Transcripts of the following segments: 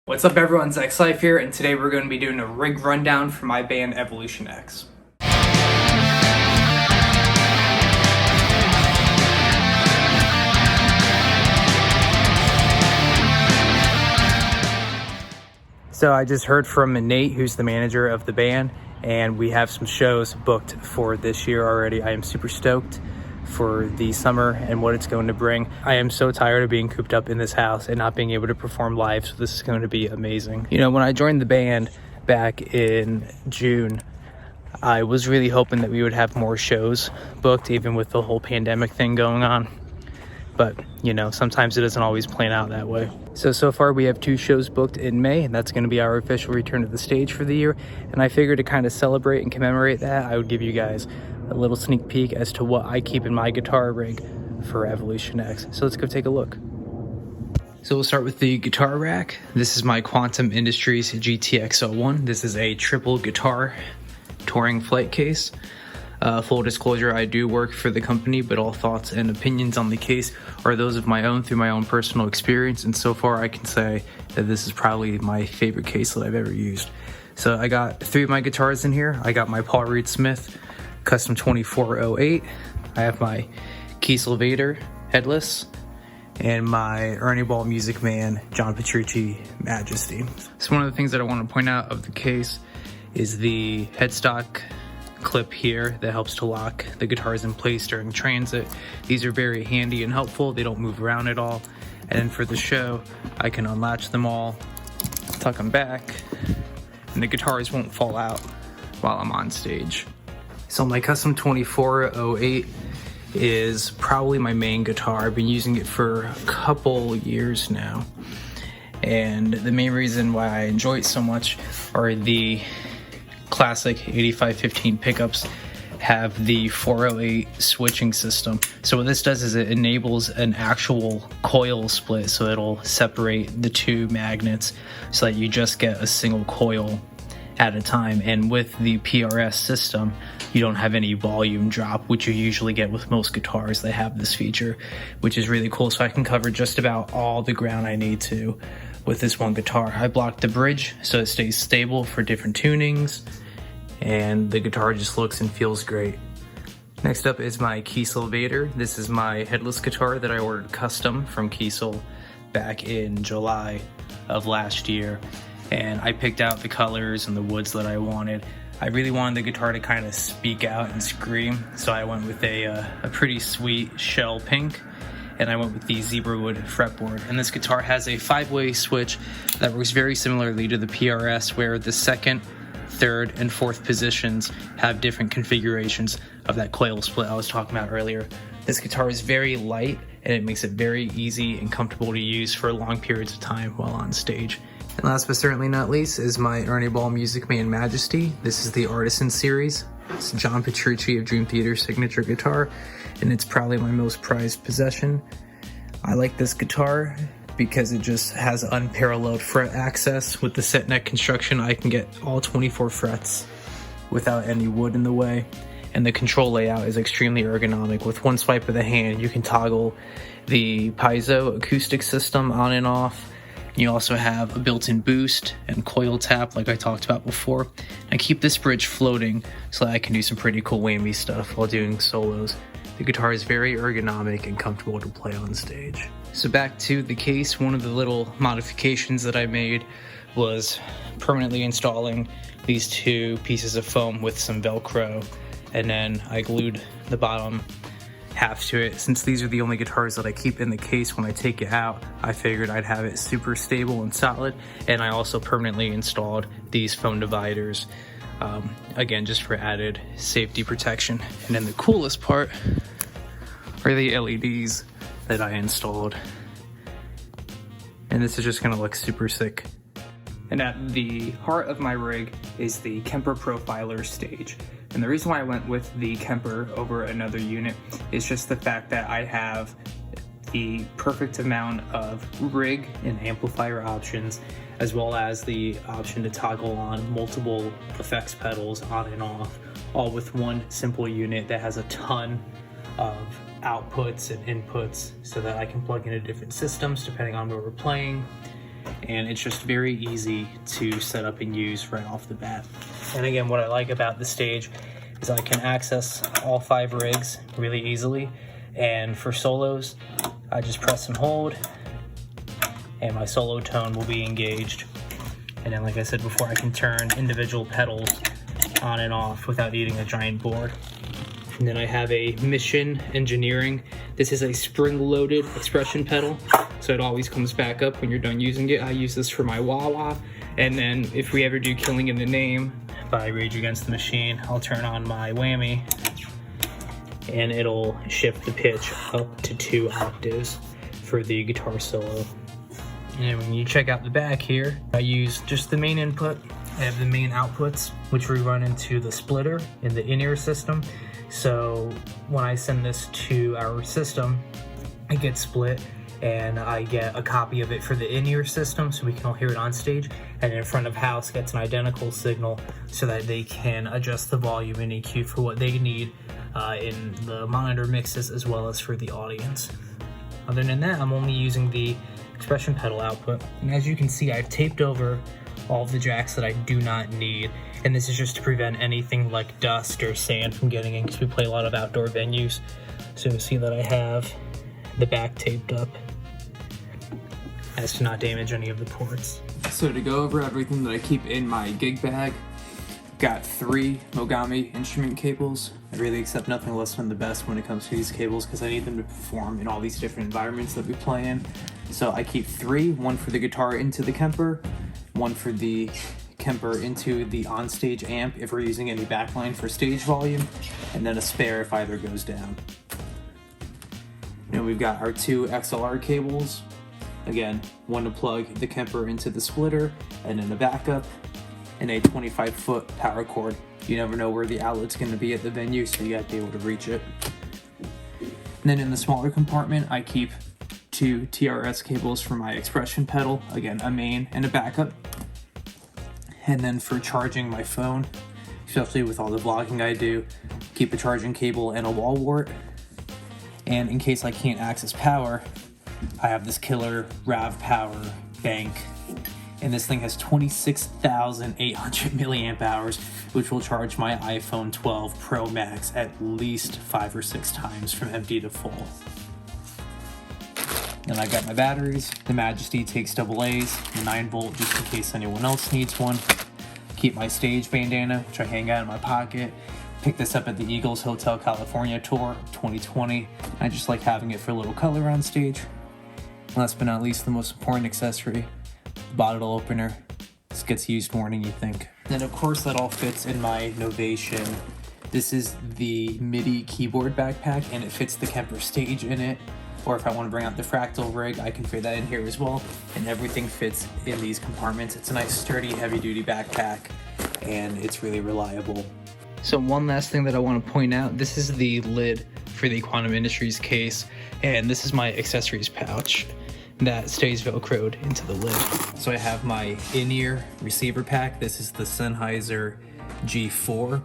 What's up everyone, Zachary Seif here, and today we're going to be doing a rig rundown for my band Evolution X. So I just heard from Nate, who's the manager of the band, and we have some shows booked for this year already. I am super stoked for the summer and what it's going to bring. I am so tired of being cooped up in this house and not being able to perform live, so this is going to be amazing. You know, when I joined the band back in June, I was really hoping that we would have more shows booked, even with the whole pandemic thing going on. But, you know, sometimes it doesn't always plan out that way. So far we have 2 shows booked in May, and that's going to be our official return to the stage for the year. And I figured to kind of celebrate and commemorate that, I would give you guys a little sneak peek as to what I keep in my guitar rig for Evolution X. So let's go take a look. So we'll start with the guitar rack. This is my Quantum Industries GTX-01. This is a triple guitar touring flight case. Full disclosure, I do work for the company, but all thoughts and opinions on the case are those of my own through my own personal experience, and so far I can say that this is probably my favorite case that I've ever used. So I got 3 of my guitars in here. I got my Paul Reed Smith Custom 2408. I have my Kiesel Vader headless, and my Ernie Musicman John Petrucci Majesty. So one of the things that I want to point out of the case is the headstock clip here that helps to lock the guitars in place during transit. These are very handy and helpful. They don't move around at all. And then for the show, I can unlatch them all, tuck them back, and the guitars won't fall out while I'm on stage. So my Custom 2408 is probably my main guitar. I've been using it for a couple years now. And the main reason why I enjoy it so much are the classic 8515 pickups have the 408 switching system. So what this does is it enables an actual coil split, so it'll separate the 2 magnets so that you just get a single coil at a time. And with the PRS system, you don't have any volume drop, which you usually get with most guitars. They have this feature, which is really cool. So I can cover just about all the ground I need to with this one guitar. I blocked the bridge so it stays stable for different tunings, and the guitar just looks and feels great. Next up is my Kiesel Vader. This is my headless guitar that I ordered custom from Kiesel back in July of last year. And I picked out the colors and the woods that I wanted. I really wanted the guitar to kind of speak out and scream, so I went with a pretty sweet shell pink, and I went with the zebra wood fretboard. And this guitar has a 5-way switch that works very similarly to the PRS, where the 2nd, 3rd, and 4th positions have different configurations of that coil split I was talking about earlier. This guitar is very light, and it makes it very easy and comfortable to use for long periods of time while on stage. And last but certainly not least is my Ernie Musicman Majesty. This is the Artisan series. It's John Petrucci of Dream Theater's signature guitar, and it's probably my most prized possession. I like this guitar because it just has unparalleled fret access. With the set neck construction, I can get all 24 frets without any wood in the way. And the control layout is extremely ergonomic. With one swipe of the hand, you can toggle the piezo acoustic system on and off. You also have a built-in boost and coil tap like I talked about before. I keep this bridge floating so that I can do some pretty cool whammy stuff while doing solos. The guitar is very ergonomic and comfortable to play on stage. So back to the case, one of the little modifications that I made was permanently installing these 2 pieces of foam with some Velcro, and then I glued the bottom half to it. Since these are the only guitars that I keep in the case when I take it out, I figured I'd have it super stable and solid, and I also permanently installed these foam dividers, again, just for added safety protection. And then the coolest part are the LEDs that I installed, and this is just gonna look super sick. And at the heart of my rig is the Kemper Profiler stage. And the reason why I went with the Kemper over another unit is just the fact that I have the perfect amount of rig and amplifier options, as well as the option to toggle on multiple effects pedals on and off, all with one simple unit that has a ton of outputs and inputs so that I can plug into different systems depending on where we're playing. and it's just very easy to set up and use right off the bat. And again, what I like about the stage is I can access all 5 rigs really easily, and for solos, I just press and hold, and my solo tone will be engaged. And then, like I said before, I can turn individual pedals on and off without needing a giant board. And then I have a Mission Engineering. This is a spring-loaded expression pedal, so it always comes back up when you're done using it. I use this for my wah-wah, and then if we ever do Killing in the Name by Rage Against the Machine, I'll turn on my whammy, and it'll shift the pitch up to 2 octaves for the guitar solo. And when you check out the back here, I use just the main input. I have the main outputs, which we run into the splitter in the in-ear system. So when I send this to our system, it gets split, and I get a copy of it for the in-ear system so we can all hear it on stage, and in front of house gets an identical signal so that they can adjust the volume and EQ for what they need in the monitor mixes as well as for the audience. Other than that, I'm only using the expression pedal output, and as you can see, I've taped over all of the jacks that I do not need, and this is just to prevent anything like dust or sand from getting in, because we play a lot of outdoor venues. So you'll see that I have the back taped up as to not damage any of the ports. So to go over everything that I keep in my gig bag, got 3 Mogami instrument cables. I really accept nothing less than the best when it comes to these cables because I need them to perform in all these different environments that we play in. So I keep 3, one for the guitar into the Kemper, one for the Kemper into the onstage amp if we're using any backline for stage volume, and then a spare if either goes down. And we've got our 2 XLR cables. Again, one to plug the Kemper into the splitter, and then a backup, and a 25-foot power cord. You never know where the outlet's going to be at the venue, so you got to be able to reach it. And then in the smaller compartment, I keep 2 TRS cables for my expression pedal. Again, a main and a backup. And then for charging my phone, especially with all the vlogging I do, keep a charging cable and a wall wart. And in case I can't access power, I have this killer RAV Power bank. And this thing has 26,800 milliamp hours, which will charge my iPhone 12 Pro Max at least 5 or 6 times from empty to full. Then I got my batteries. The Majesty takes AA's, the 9-volt just in case anyone else needs one. Keep my stage bandana, which I hang out in my pocket. Picked this up at the Eagles Hotel California tour 2020. I just like having it for a little color on stage. Last but not least, the most important accessory, the bottle opener. This gets used more than you think. Then of course that all fits in my Novation. This is the MIDI keyboard backpack, and it fits the Kemper stage in it. Or if I want to bring out the fractal rig, I can fit that in here as well. And everything fits in these compartments. It's a nice sturdy heavy duty backpack, and it's really reliable. So one last thing that I want to point out, this is the lid for the Quantum Industries case, and this is my accessories pouch that stays velcroed into the lid. So I have my in-ear receiver pack. This is the Sennheiser G4.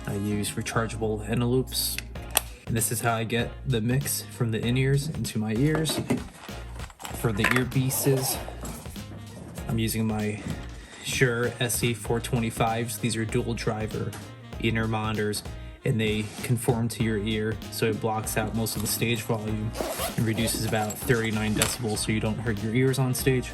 I use rechargeable Envelopes, and this is how I get the mix from the in-ears into my ears. For the earpieces, I'm using my Shure SE425s. These are dual driver inner monitors, and they conform to your ear, so it blocks out most of the stage volume and reduces about 39 decibels so you don't hurt your ears on stage.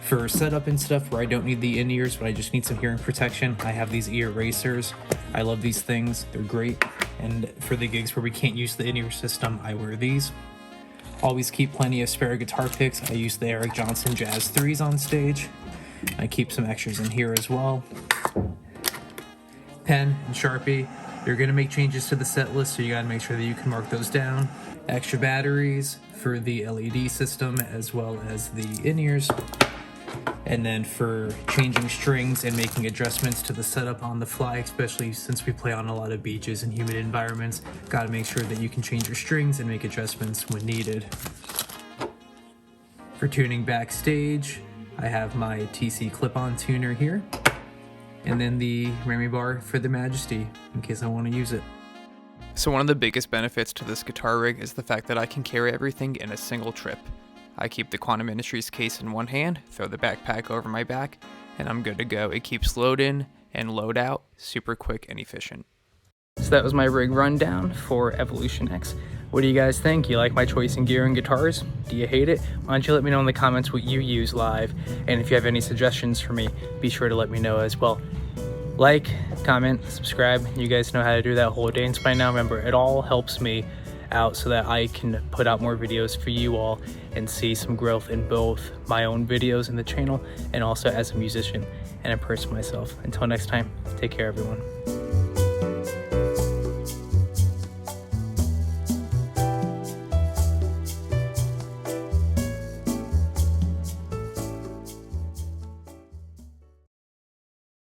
For setup and stuff where I don't need the in-ears but I just need some hearing protection, I have these ear erasers. I love these things, they're great. And for the gigs where we can't use the in-ear system, I wear these. Always keep plenty of spare guitar picks. I use the Eric Johnson Jazz 3s on stage. I keep some extras in here as well. Pen and Sharpie. You're gonna make changes to the set list, so you gotta make sure that you can mark those down. Extra batteries for the LED system as well as the in-ears. And then for changing strings and making adjustments to the setup on the fly, especially since we play on a lot of beaches and humid environments, gotta make sure that you can change your strings and make adjustments when needed. For tuning backstage, I have my TC clip-on tuner here, and then the Remy bar for the Majesty in case I want to use it. So one of the biggest benefits to this guitar rig is the fact that I can carry everything in a single trip. I keep the Quantum Industries case in one hand, throw the backpack over my back, and I'm good to go. It keeps load in and load out super quick and efficient. So that was my rig rundown for Evolution X. What do you guys think? You like my choice in gear and guitars? Do you hate it? Why don't you let me know in the comments what you use live, and if you have any suggestions for me, be sure to let me know as well. Like, comment, subscribe. You guys know how to do that whole dance by now. Remember, it all helps me out so that I can put out more videos for you all and see some growth in both my own videos in the channel and also as a musician and a person myself. Until next time, take care everyone.